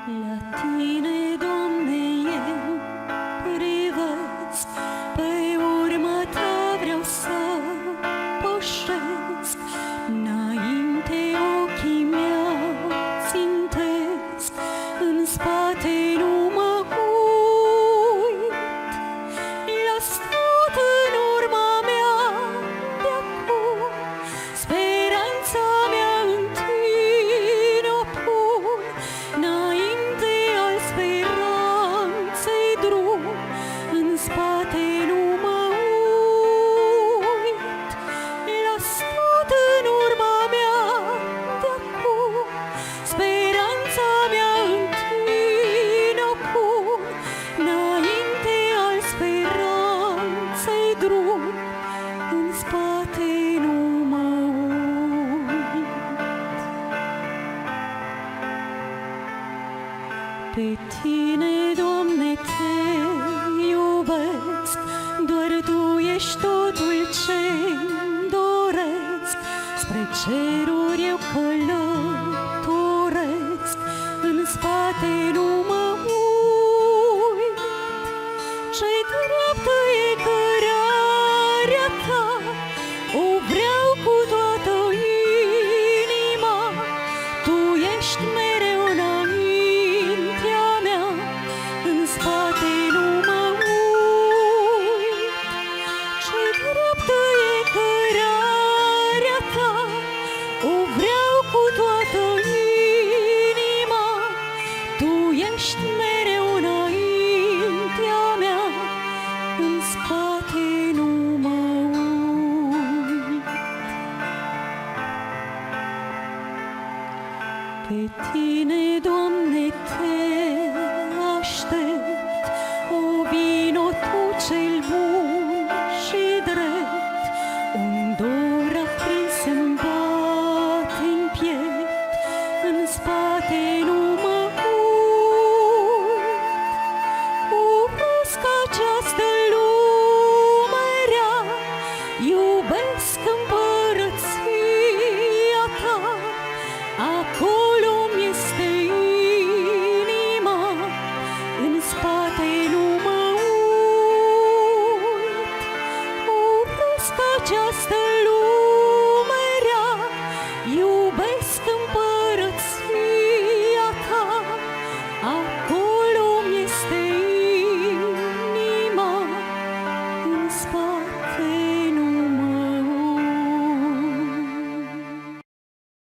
La tine, Doamne, eu privesc, pe urma ta vreau să pășesc, înainte ochii mei țintesc, în spate nu mă uit. Las tot în urma mea de acum, speranța mea în tine o pun, înainte al speranței drum, în spate nu mă uit. Las tot în urma mea de acum, speranța mea în tine o pun, înainte al speranței drum, în spate nu mă uit. Pe tine, Doamne, te iubesc, doar Tu ești totul ce-mi doresc, spre ceruri eu călătoresc, în spate nu mă uit. Ce-i dreaptă e cărarea Ta, o vreau cu toată inima, Tu ești mereu înaintea mea, în spate nu mă uit. Ce-i dreaptă e cărarea Ta, o vreau cu toată inima, Tu ești mereu înaintea mea, în spate nu mă uit. Pe tine, Doamne, te aștept,